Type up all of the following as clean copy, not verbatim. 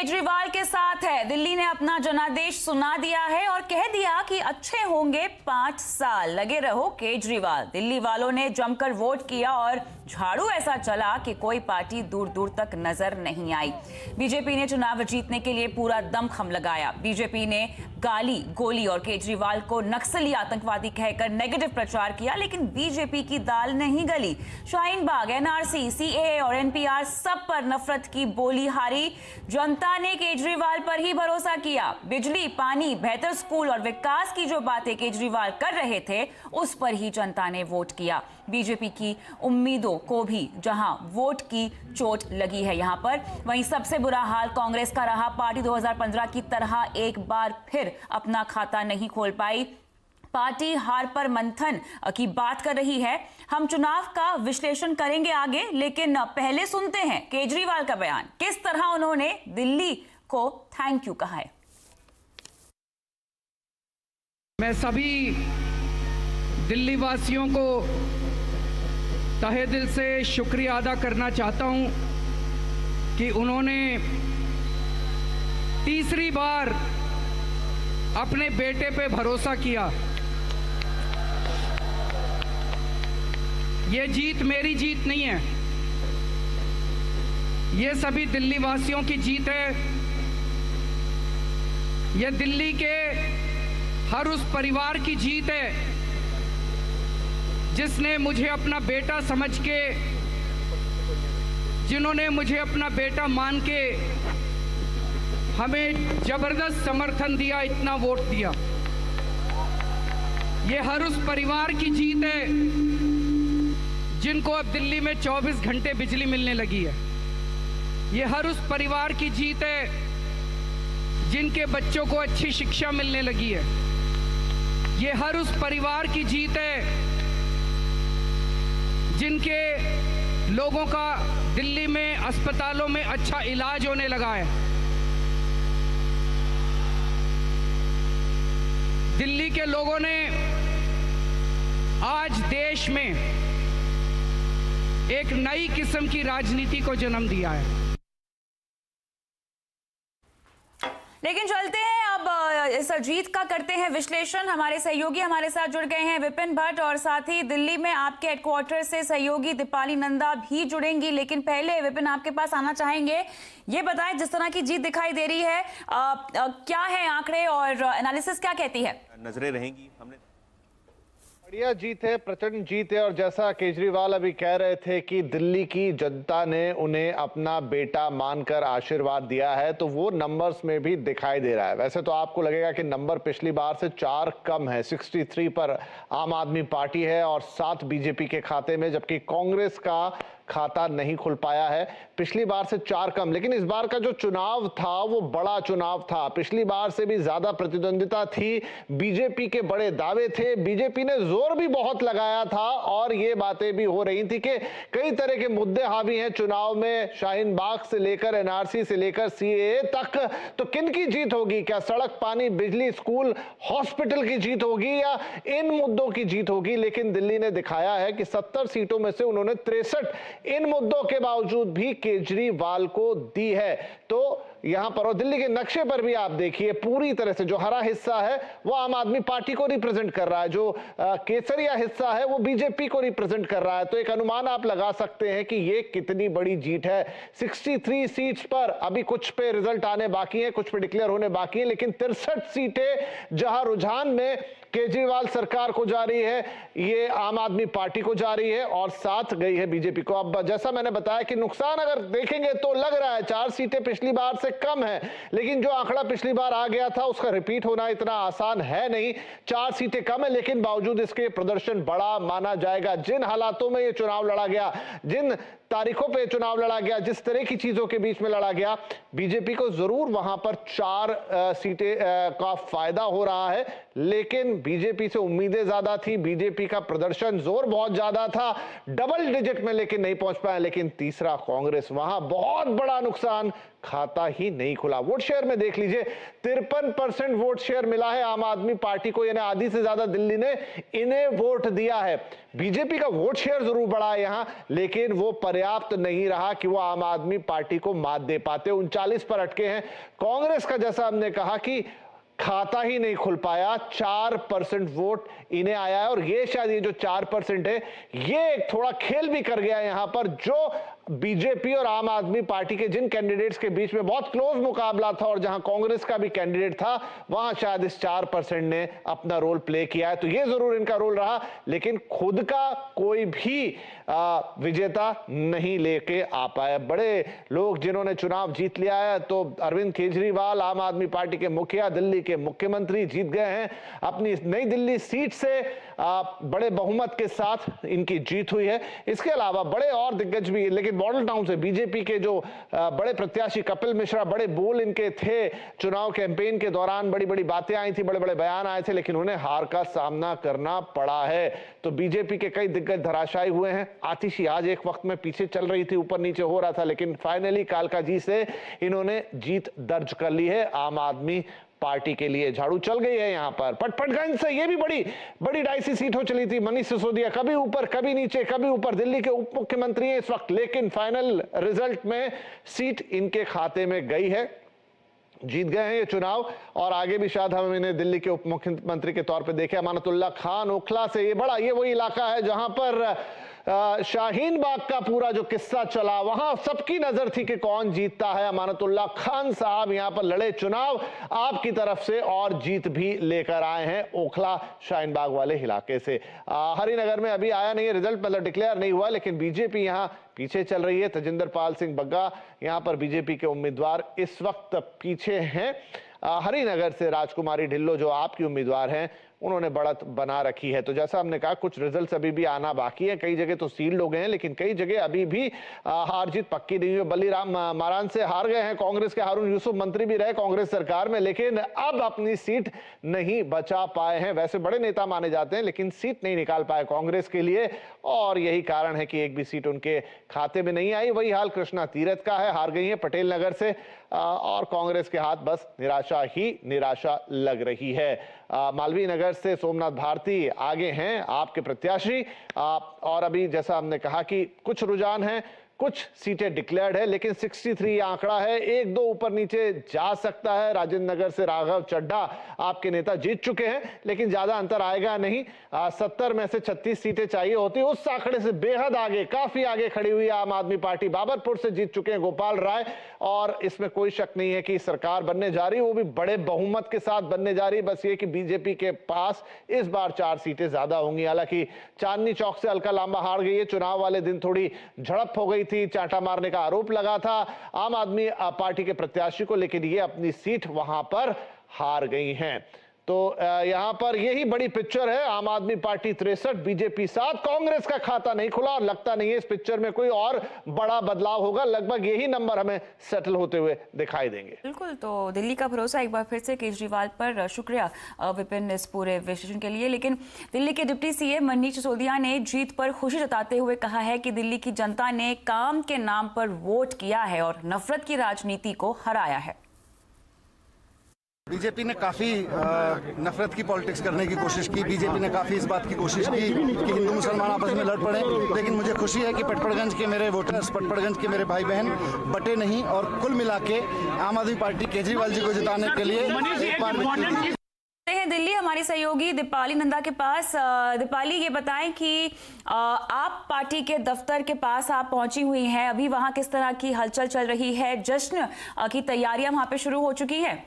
केजरीवाल के साथ है। दिल्ली ने अपना जनादेश सुना दिया है और कह दिया कि अच्छे होंगे 5 साल, लगे रहो केजरीवाल। दिल्ली वालों ने जमकर वोट किया और झाड़ू ऐसा चला कि कोई पार्टी दूर दूर तक नजर नहीं आई। बीजेपी ने चुनाव जीतने के लिए पूरा दमखम लगाया। बीजेपी ने गाली गोली और केजरीवाल को नक्सली आतंकवादी कहकर नेगेटिव प्रचार किया, लेकिन बीजेपी की दाल नहीं गली। शाहीन बाग, एनआरसी, सीएए और एनपीआर सब पर नफरत की बोली हारी। जनता ने केजरीवाल पर ही भरोसा किया। बिजली, पानी, बेहतर स्कूल और विकास की जो बातें केजरीवाल कर रहे थे, उस पर ही जनता ने वोट किया। बीजेपी की उम्मीदों को भी जहां वोट की चोट लगी है यहां पर, वहीं सबसे बुरा हाल कांग्रेस का रहा। पार्टी 2015 की तरह एक बार फिर अपना खाता नहीं खोल पाई। पार्टी हार पर मंथन की बात कर रही है। हम चुनाव का विश्लेषण करेंगे आगे, लेकिन पहले सुनते हैं केजरीवाल का बयान। किस तरह उन्होंने दिल्ली को थैंक यू कहा है। मैं सभी दिल्ली वासियों को तहे दिल से शुक्रिया अदा करना चाहता हूं कि उन्होंने तीसरी बार अपने बेटे पे भरोसा किया। ये जीत मेरी जीत नहीं है, ये सभी दिल्ली वासियों की जीत है। ये दिल्ली के हर उस परिवार की जीत है जिसने मुझे अपना बेटा समझ के, जिन्होंने मुझे अपना बेटा मान के हमें जबरदस्त समर्थन दिया, इतना वोट दिया। ये हर उस परिवार की जीत है जिनको अब दिल्ली में 24 घंटे बिजली मिलने लगी है। ये हर उस परिवार की जीत है जिनके बच्चों को अच्छी शिक्षा मिलने लगी है। ये हर उस परिवार की जीत है जिनके लोगों का दिल्ली में अस्पतालों में अच्छा इलाज होने लगा है। दिल्ली के लोगों ने आज देश में एक नई किस्म की राजनीति को जन्म दिया है। लेकिन चलते हैं अब इस जीत का करते हैं विश्लेषण। हमारे सहयोगी हमारे साथ जुड़ गए हैं, विपिन भट्ट, और साथ ही दिल्ली में आपके हेडक्वार्टर से सहयोगी दीपाली नंदा भी जुड़ेंगी। लेकिन पहले विपिन आपके पास आना चाहेंगे, ये बताएं जिस तरह की जीत दिखाई दे रही है, क्या है आंकड़े और एनालिसिस क्या कहती है? नजरें रहेंगी। हमने बढ़िया जीत है, प्रचंड जीत है। और जैसा केजरीवाल अभी कह रहे थे कि दिल्ली की जनता ने उन्हें अपना बेटा मानकर आशीर्वाद दिया है, तो वो नंबर्स में भी दिखाई दे रहा है। वैसे तो आपको लगेगा कि नंबर पिछली बार से 4 कम है। 63 पर आम आदमी पार्टी है और 7 बीजेपी के खाते में, जबकि कांग्रेस का खाता नहीं खुल पाया है। पिछली बार से 4 कम। लेकिन इस बार का जो चुनाव था वो बड़ा चुनाव था। पिछली बार से भी ज्यादा प्रतिद्वंदिता थी। बीजेपी के बड़े दावे थे, बीजेपी ने जोर भी बहुत लगाया था और ये बातें भी हो रही थी कि कई तरह के मुद्दे हावी हैं चुनाव में, शाहीन बाग से लेकर एनआरसी से लेकर सीएए तक। तो किन की जीत होगी? क्या सड़क, पानी, बिजली, स्कूल, हॉस्पिटल की जीत होगी या इन मुद्दों की जीत होगी? लेकिन दिल्ली ने दिखाया है कि 70 सीटों में से उन्होंने 63 इन मुद्दों के बावजूद भी केजरीवाल को दी है। तो यहां पर और दिल्ली के नक्शे पर भी आप देखिए, पूरी तरह से जो हरा हिस्सा है वो आम आदमी पार्टी को रिप्रेजेंट कर रहा है, जो केसरिया हिस्सा है वो बीजेपी को रिप्रेजेंट कर रहा है। तो एक अनुमान आप लगा सकते हैं कि ये कितनी बड़ी जीत है। 63 सीट्स पर अभी कुछ पे रिजल्ट आने बाकी है, कुछ पे डिक्लेयर होने बाकी है, लेकिन 63 सीटें जहां रुझान में केजरीवाल सरकार को जा रही है, ये आम आदमी पार्टी को जा रही है और साथ गई है बीजेपी को। अब जैसा मैंने बताया कि नुकसान अगर देखेंगे तो लग रहा है 4 सीटें पिछली बार से कम है, लेकिन जो आंकड़ा पिछली बार आ गया था उसका रिपीट होना इतना आसान है नहीं। 4 सीटें कम है, लेकिन बावजूद इसके प्रदर्शन बड़ा माना जाएगा। जिन हालातों में ये चुनाव लड़ा गया, जिन तारीखों पे चुनाव लड़ा गया, जिस तरह की चीजों के बीच में लड़ा गया, बीजेपी को जरूर वहां पर 4 सीटें का फायदा हो रहा है, लेकिन बीजेपी से उम्मीदें ज्यादा थी, बीजेपी का प्रदर्शन जोर बहुत ज्यादा था, डबल डिजिट में लेकिन नहीं पहुंच पाया। लेकिन तीसरा कांग्रेस, वहां बहुत बड़ा नुकसान, खाता ही नहीं खुला। वोट शेयर में देख लीजिए, 53% वोट शेयर मिला है आम आदमी पार्टी को, यानी आधी से ज्यादा दिल्ली ने इन्हें वोट दिया है। बीजेपी का वोट शेयर जरूर बढ़ा है यहां, लेकिन वो पर्याप्त नहीं रहा कि वो आम आदमी पार्टी को मात दे पाते। 39 पर अटके हैं। कांग्रेस का, जैसा हमने कहा कि खाता ही नहीं खुल पाया, 4% वोट इन्हें आया है। और ये शायद ये जो 4% है, ये एक थोड़ा खेल भी कर गया यहां पर, जो बीजेपी और आम आदमी पार्टी के जिन कैंडिडेट्स के बीच में बहुत क्लोज मुकाबला था और जहां कांग्रेस का भी कैंडिडेट था, वहां शायद इस 4% ने अपना रोल प्ले किया है। तो ये जरूर इनका रोल रहा, लेकिन खुद का कोई भी विजेता नहीं लेके आ पाया। बड़े लोग जिन्होंने चुनाव जीत लिया है, तो अरविंद केजरीवाल, आम आदमी पार्टी के मुखिया, दिल्ली के मुख्यमंत्री जीत गए हैं अपनी नई दिल्ली सीट से, बड़े बहुमत के साथ इनकी जीत हुई है। इसके अलावा बड़े और दिग्गज भी, लेकिन मॉडल टाउन से बीजेपी के जो बड़े प्रत्याशी कपिल मिश्रा, बड़े बोल इनके थे चुनाव कैंपेन के दौरान, बड़ी बड़ी बातें आई थी, बड़े बड़े बयान आए थे, लेकिन उन्हें हार का सामना करना पड़ा है। तो बीजेपी के कई दिग्गज धराशायी हुए हैं। आतिशी आज एक वक्त में पीछे चल रही थी, ऊपर नीचे हो रहा था, लेकिन फाइनली कालकाजी से इन्होंने जीत दर्ज कर ली है आम आदमी पार्टी के लिए। झाड़ू चल गई है यहां पर। पटपटगंज से ये भी बड़ी डाइसी सीट हो चली थी। मनीष सिसोदिया कभी ऊपर कभी नीचे, कभी ऊपर, दिल्ली के उप मुख्यमंत्री हैं इस वक्त, लेकिन फाइनल रिजल्ट में सीट इनके खाते में गई है। जीत गए हैं ये चुनाव, और आगे भी शायद हम इन्हें दिल्ली के उप मुख्यमंत्री के तौर पे देखें। अमानतुल्लाह खान ओखला से, ये वही इलाका है जहां पर शाहीन बाग का पूरा जो किस्सा चला, वहां सबकी नजर थी कि कौन जीतता है। अमानतुल्लाह खान साहब यहां पर लड़े चुनाव आपकी तरफ से और जीत भी लेकर आए हैं ओखला शाहीन बाग वाले इलाके से। हरिनगर में अभी आया नहीं है रिजल्ट, मतलब डिक्लेयर नहीं हुआ, लेकिन बीजेपी यहां पीछे चल रही है। तजिंदर पाल सिंह बग्गा यहां पर बीजेपी के उम्मीदवार इस वक्त पीछे हैं। हरिनगर से राजकुमारी ढिल्लो जो आपकी उम्मीदवार हैं, उन्होंने बढ़त बना रखी है। तो जैसा हमने कहा, कुछ रिजल्ट्स अभी भी आना बाकी है। कई जगह तो सील्ड हो गए हैं, लेकिन कई जगह अभी भी हार जीत पक्की नहीं हुई। बलीराम मारान से हार गए हैं कांग्रेस के हारून यूसुफ, मंत्री भी रहे कांग्रेस सरकार में, लेकिन अब अपनी सीट नहीं बचा पाए हैं। वैसे बड़े नेता माने जाते हैं, लेकिन सीट नहीं निकाल पाए कांग्रेस के लिए, और यही कारण है कि एक भी सीट उनके खाते में नहीं आई। वही हाल कृष्णा तीरथ का है, हार गई है पटेल नगर से, और कांग्रेस के हाथ बस निराशा ही निराशा लग रही है। मालवीय नगर से सोमनाथ भारती आगे हैं आपके प्रत्याशी, और अभी जैसा हमने कहा कि कुछ रुझान है, कुछ सीटें डिक्लेयर्ड है, लेकिन 63 आंकड़ा है, 1-2 ऊपर नीचे जा सकता है। राजेंद्र नगर से राघव चड्ढा आपके नेता जीत चुके हैं, लेकिन ज्यादा अंतर आएगा नहीं। 70 में से 36 सीटें चाहिए होती, उस आंकड़े से बेहद आगे, काफी आगे खड़ी हुई आम आदमी पार्टी। बाबरपुर से जीत चुके हैं गोपाल राय, और इसमें कोई शक नहीं है कि सरकार बनने जा रही है, वो भी बड़े बहुमत के साथ बनने जा रही है। बस ये कि बीजेपी के पास इस बार 4 सीटें ज्यादा होंगी। हालांकि चांदनी चौक से अलका लांबा हार गई है। चुनाव वाले दिन थोड़ी झड़प हो गई थी, चांटा मारने का आरोप लगा था आम आदमी पार्टी के प्रत्याशी को, लेकिन ये अपनी सीट वहां पर हार गई हैं। तो यहां पर यही बड़ी पिक्चर है। आम आदमी पार्टी 63, बीजेपी 7, कांग्रेस का खाता नहीं खुला, और लगता नहीं है इस पिक्चर में कोई और बड़ा बदलाव होगा। लगभग यही नंबर हमें सेटल होते हुए दिखाई देंगे। बिल्कुल, तो दिल्ली का भरोसा एक बार फिर से केजरीवाल पर। शुक्रिया विपिन इस पूरे विश्लेषण के लिए। लेकिन दिल्ली के डिप्टी सीएम मनीष सिसोदिया ने जीत पर खुशी जताते हुए कहा है कि दिल्ली की जनता ने काम के नाम पर वोट किया है और नफरत की राजनीति को हराया है। बीजेपी ने काफ़ी नफरत की पॉलिटिक्स करने की कोशिश की। बीजेपी ने काफ़ी इस बात की कोशिश की कि हिंदू मुसलमान आपस में लड़ पड़े, लेकिन मुझे खुशी है कि पटपड़गंज के मेरे वोटर्स, पटपड़गंज के मेरे भाई बहन बटे नहीं, और कुल मिला के आम आदमी पार्टी केजरीवाल जी को जिताने के लिए एक बार हैं दिल्ली हमारी सहयोगी दीपाली नंदा के पास। दीपाली, ये बताएं कि आप पार्टी के दफ्तर के पास आप पहुंची हुई हैं, अभी वहां किस तरह की हलचल चल रही है? जश्न की तैयारियां वहां पे शुरू हो चुकी है?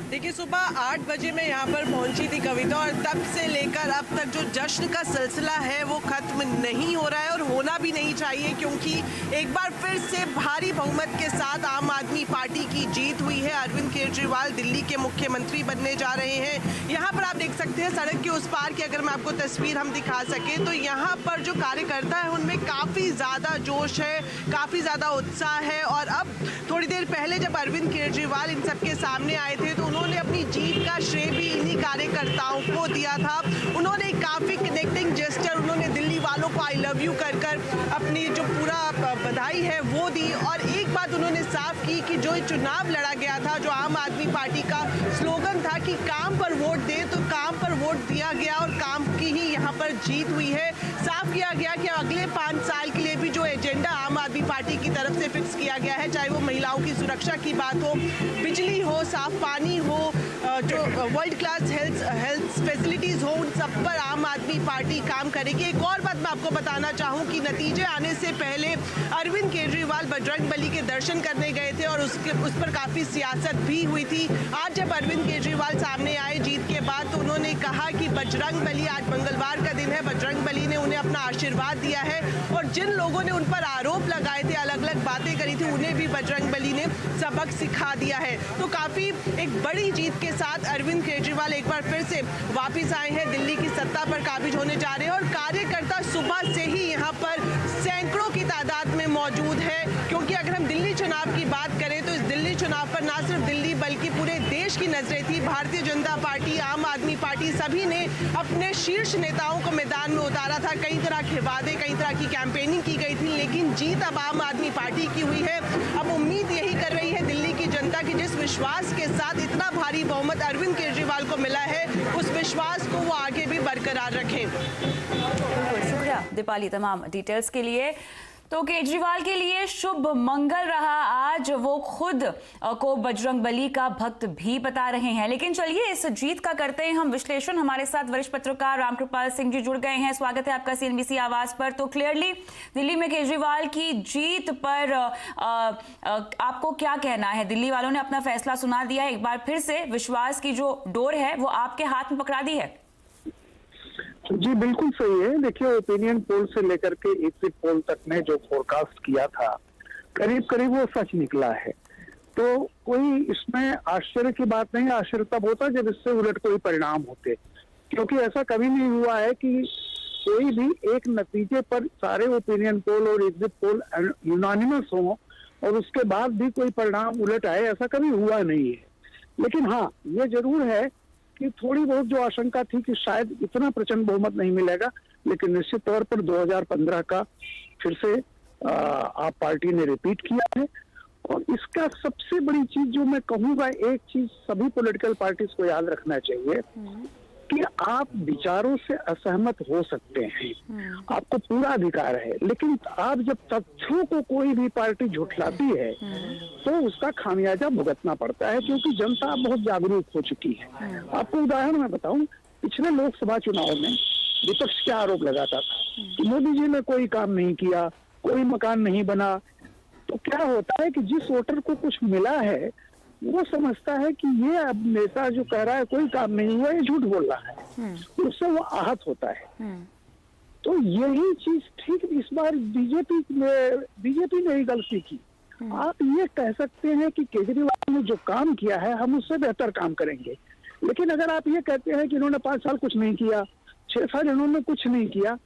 देखिए, सुबह 8 बजे मैं यहाँ पर पहुँची थी कविता, और तब से लेकर अब तक जो जश्न का सिलसिला है वो खत्म नहीं हो रहा है, और होना भी नहीं चाहिए, क्योंकि एक बार फिर से भारी बहुमत के साथ आम आदमी पार्टी की जीत हुई है। अरविंद केजरीवाल केजरीवाल दिल्ली के मुख्यमंत्री बनने जा रहे हैं। यहाँ पर आप देख सकते हैं सड़क के उस पार की अगर मैं आपको तस्वीर हम दिखा सके तो यहाँ पर जो कार्यकर्ता है उनमें काफ़ी ज़्यादा जोश है, काफ़ी ज़्यादा उत्साह है। और अब थोड़ी देर पहले जब अरविंद केजरीवाल इन सबके सामने आए थे तो उन्होंने अपनी जीत का श्रेय भी इन्हीं कार्यकर्ताओं को दिया था। उन्होंने काफ़ी कनेक्टिंग जेस्चर, उन्होंने दिल्ली वालों को आई लव यू कर अपनी जो पूरा बधाई है वो दी। और एक बात उन्होंने साफ की कि जो चुनाव लड़ा गया था, जो आम आदमी पार्टी का स्लोगन था कि काम पर वोट दे, तो काम पर वोट दिया गया और काम की ही यहाँ पर जीत हुई है। साफ किया गया कि अगले 5 साल के लिए भी जो एजेंडा आम आदमी पार्टी की तरफ से फिक्स किया गया है, चाहे वो महिलाओं की सुरक्षा की बात हो, बिजली हो, साफ पानी हो, जो वर्ल्ड क्लास हेल्थ फैसिलिटीज हो, उन सब पर आम आदमी पार्टी काम करेगी। एक और बात मैं आपको बताना चाहूँ कि नतीजे आने से पहले अरविंद केजरीवाल बजरंगबली के दर्शन करने गए थे और उस पर काफ़ी सियासत भी हुई थी। आज जब अरविंद केजरीवाल सामने आए जीत के बाद तो उन्होंने कहा कि बजरंगबली, आज मंगलवार का दिन है, बजरंगबली ने उन्हें अपना आशीर्वाद दिया है और जिन लोगों ने उन पर आरोप लगाए थे, अलग अलग बातें करी थी, उन्हें भी बजरंगबली ने सबक सिखा दिया है। तो काफ़ी एक बड़ी जीत के साथ अरविंद केजरीवाल एक बार फिर से वापस आए हैं, दिल्ली की सत्ता पर काबिज होने जा रहे हैं। और कार्यकर्ता सुबह से ही यहाँ पर सैकड़ों की तादाद में मौजूद है, क्योंकि अगर हम दिल्ली चुनाव की बात करें तो इस दिल्ली चुनाव पर ना सिर्फ दिल्ली बल्कि पूरे देश की नजरें थी। भारतीय जनता पार्टी, आम आदमी पार्टी, सभी ने अपने शीर्ष नेताओं को मैदान में उतारा था। कई तरह के वादे, कई तरह की कैंपेनिंग की गई थी, लेकिन जीत अब आम आदमी पार्टी की हुई है। अब उम्मीद यही कर रही है दिल्ली की जनता की, जिस विश्वास के साथ इतना भारी बहुमत अरविंद केजरीवाल को मिला है, उस विश्वास को वो आगे भी बरकरार रखें। शुक्रिया दीपाली तमाम डिटेल्स के लिए। तो केजरीवाल के लिए शुभ मंगल रहा आज, वो खुद को बजरंगबली का भक्त भी बता रहे हैं। लेकिन चलिए इस जीत का करते हैं हम विश्लेषण। हमारे साथ वरिष्ठ पत्रकार रामकृपाल सिंह जी जुड़ गए हैं। स्वागत है आपका CNBC आवाज पर। तो क्लियरली दिल्ली में केजरीवाल की जीत पर आपको क्या कहना है? दिल्ली वालों ने अपना फैसला सुना दिया है, एक बार फिर से विश्वास की जो डोर है वो आपके हाथ में पकड़ा दी है। जी बिल्कुल सही है। देखिए, ओपिनियन पोल से लेकर के एग्जिट पोल तक ने जो फोरकास्ट किया था करीब करीब वो सच निकला है। तो कोई इसमें आश्चर्य की बात नहीं है। आश्चर्य तब होता जब इससे उलट कोई परिणाम होते, क्योंकि ऐसा कभी नहीं हुआ है कि कोई भी एक नतीजे पर सारे ओपिनियन पोल और एग्जिट पोल यूनानिमस हो और उसके बाद भी कोई परिणाम उलट आए, ऐसा कभी हुआ नहीं है। लेकिन हाँ, ये जरूर है कि थोड़ी बहुत जो आशंका थी कि शायद इतना प्रचंड बहुमत नहीं मिलेगा, लेकिन निश्चित तौर पर 2015 का फिर से आप पार्टी ने रिपीट किया है। और इसका सबसे बड़ी चीज जो मैं कहूंगा, एक चीज सभी पॉलिटिकल पार्टीज को याद रखना चाहिए कि आप विचारों से असहमत हो सकते हैं, आपको पूरा अधिकार है, लेकिन आप जब तथ्यों को कोई भी पार्टी झुठलाती है तो उसका खामियाजा भुगतना पड़ता है, क्योंकि जनता बहुत जागरूक हो चुकी है। आपको उदाहरण मैं बताऊं, पिछले लोकसभा चुनाव में विपक्ष क्या आरोप लगाता था कि मोदी जी ने कोई काम नहीं किया, कोई मकान नहीं बना। तो क्या होता है कि जिस वोटर को कुछ मिला है वो समझता है कि ये अब नेता जो कह रहा है कोई काम नहीं हुआ, ये झूठ बोल रहा है, उससे वो आहत होता है। तो यही चीज ठीक इस बार बीजेपी ने ही गलती की। आप ये कह सकते हैं कि केजरीवाल ने जो काम किया है हम उससे बेहतर काम करेंगे, लेकिन अगर आप ये कहते हैं कि इन्होंने 5 साल कुछ नहीं किया, 6 साल इन्होंने कुछ नहीं किया,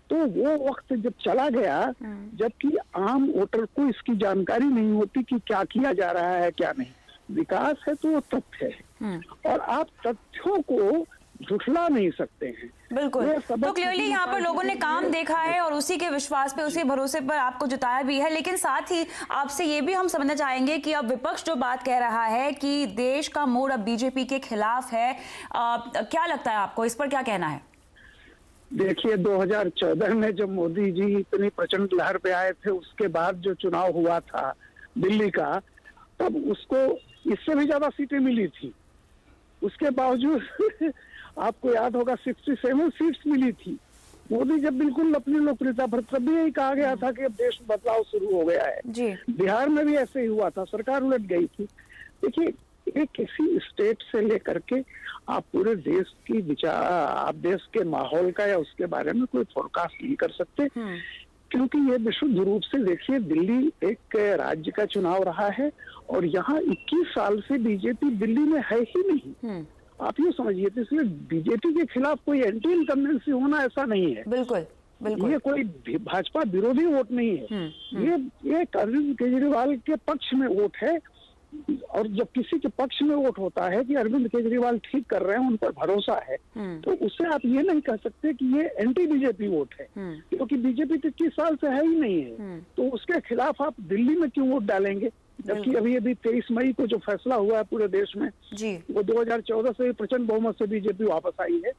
तो वो वक्त जब चला गया जबकि आम वोटर को इसकी जानकारी नहीं होती कि क्या किया जा रहा है क्या नहीं। विकास है तो वो तथ्य है और आप तथ्यों को झुठला नहीं सकते हैं। बिल्कुल। तो क्लियरली यहाँ पर लोगों ने काम देखा है और उसी के विश्वास पे, उसी भरोसे पर आपको जिताया भी है। लेकिन साथ ही आपसे ये भी हम समझना चाहेंगे कि अब विपक्ष जो बात कह रहा है कि देश का मोड़ अब बीजेपी के खिलाफ है, क्या लगता है आपको, इस पर क्या कहना है? देखिए, 2014 में जब मोदी जी इतनी प्रचंड लहर पे आए थे, उसके बाद जो चुनाव हुआ था दिल्ली का, तब उसको इससे भी ज्यादा सीटें मिली थी। उसके बावजूद आपको याद होगा 67 सीट्स मिली थी। मोदी जब बिल्कुल अपनी लोकप्रियता पर, तब भी यही कहा गया था कि अब देश में बदलाव शुरू हो गया है जी। बिहार में भी ऐसे ही हुआ था, सरकार उलट गई थी। देखिए, एक किसी स्टेट से लेकर के आप पूरे देश की विचार, आप देश के माहौल का या उसके बारे में कोई फोरकास्ट नहीं कर सकते। क्योंकि ये विशुद्ध रूप से देखिए, दिल्ली एक राज्य का चुनाव रहा है और यहाँ 21 साल से बीजेपी दिल्ली में है ही नहीं। आप ये समझिए, तो इसलिए बीजेपी के खिलाफ कोई एंटी इनकम्बेंसी होना ऐसा नहीं है। बिल्कुल बिल्कुल। ये कोई भाजपा विरोधी वोट नहीं है। ये अरविंद केजरीवाल के पक्ष में वोट है। और जब किसी के पक्ष में वोट होता है कि अरविंद केजरीवाल ठीक कर रहे हैं, उन पर भरोसा है, तो उससे आप ये नहीं कह सकते कि ये एंटी बीजेपी वोट है, क्योंकि बीजेपी तो 21 साल से है ही नहीं है। तो उसके खिलाफ आप दिल्ली में क्यों वोट डालेंगे? जबकि अभी 23 मई को जो फैसला हुआ है पूरे देश में जी, वो 2014 से प्रचंड बहुमत से बीजेपी वापस आई है।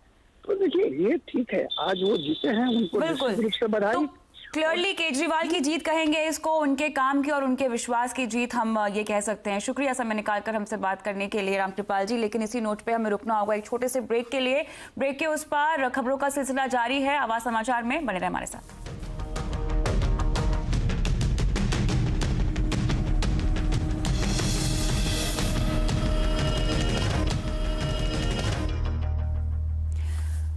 तो देखिए, ये ठीक है, आज वो जीते हैं, उनको निश्चित रूप से बधाई। क्लियरली केजरीवाल की जीत कहेंगे इसको, उनके काम की और उनके विश्वास की जीत हम ये कह सकते हैं। शुक्रिया समय निकालकर हमसे बात करने के लिए रामकृपाल जी। लेकिन इसी नोट पे हमें रुकना होगा एक छोटे से ब्रेक के लिए। ब्रेक के उस पार खबरों का सिलसिला जारी है। आवाज समाचार में बने रहे हमारे साथ।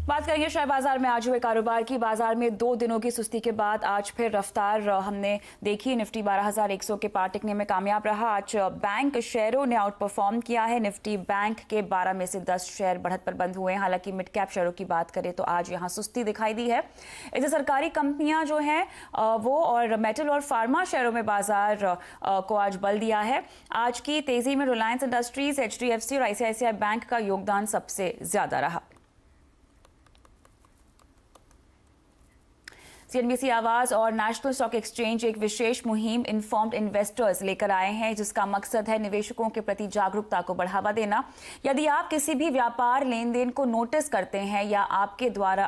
बात करेंगे शेयर बाजार में आज हुए कारोबार की। बाजार में 2 दिनों की सुस्ती के बाद आज फिर रफ्तार हमने देखी। निफ्टी 12,100 के पार टिकने में कामयाब रहा। आज बैंक शेयरों ने आउट परफॉर्म किया है। निफ्टी बैंक के 12 में से 10 शेयर बढ़त पर बंद हुए हैं। हालांकि मिड कैप शेयरों की बात करें तो आज यहां सुस्ती दिखाई दी है। इसे सरकारी कंपनियां जो हैं वो और मेटल और फार्मा शेयरों में बाजार को आज बल दिया है। आज की तेजी में रिलायंस इंडस्ट्रीज, HDFC और ICICI बैंक का योगदान सबसे ज्यादा रहा। CNBC आवाज और नेशनल स्टॉक एक्सचेंज एक विशेष मुहिम इन्फॉर्म्ड इन्वेस्टर्स लेकर आए हैं, जिसका मकसद है निवेशकों के प्रति जागरूकता को बढ़ावा देना। यदि आप किसी भी व्यापार लेन देन को नोटिस करते हैं या आपके द्वारा